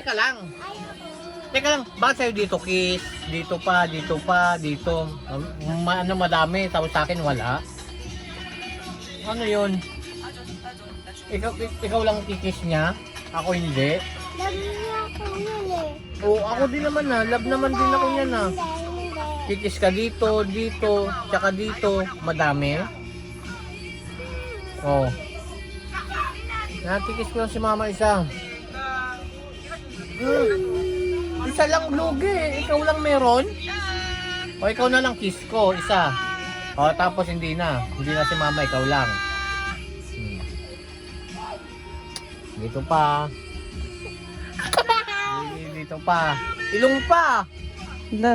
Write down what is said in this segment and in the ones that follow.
Teka lang. Teka lang, bakit sa'yo dito kiss? Dito pa, dito pa, dito. Ano madami, tapos sa akin wala. Ano yun? Ikaw lang kikis niya? Ako hindi? Love niya ako yun eh. Oo, ako din naman na. Love naman din ako niya na. Hindi. Kikis ka dito, dito, tsaka dito. Madami. Oo. Natikis ko lang si mama isa. Isa lang lugi. Ikaw lang meron? O ikaw na lang kiss ko, isa. O tapos hindi na. Hindi na si mama, ikaw lang. Dito pa. Dito pa. Ilong pa. Hala.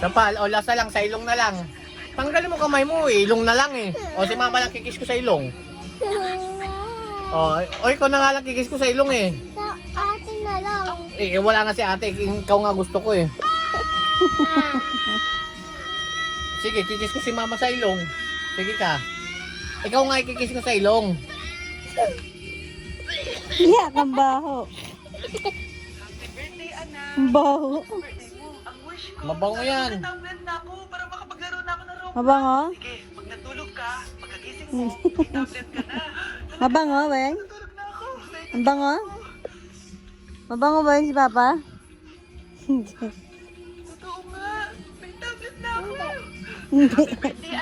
Sa pa, o lasa lang, sa ilong na lang. Tanggalin mo kamay mo eh, ilong na lang eh. O si mama lang kikis ko sa ilong. O ikaw na nga lang kikis ko sa ilong eh. Sa atin na lang. Eh, wala nga si ate, ikaw nga gusto ko eh. Sige, kikis ko si mama sa ilong. Sige ka. Ikaw nga ikikis ko sa ilong. Iyak ang baho. Ang baho. Mabango yan. Tablet na ako para makapaglaro na ako ng Roblox. Mabango? Sige, pag natulog ka, pagkagising mo, tablet ka na. Mabango, Weng? Natulog na ako. Ang bango? Mabango ba yun si Papa? Totoo nga, may tablet na ako. Hindi. Birthday,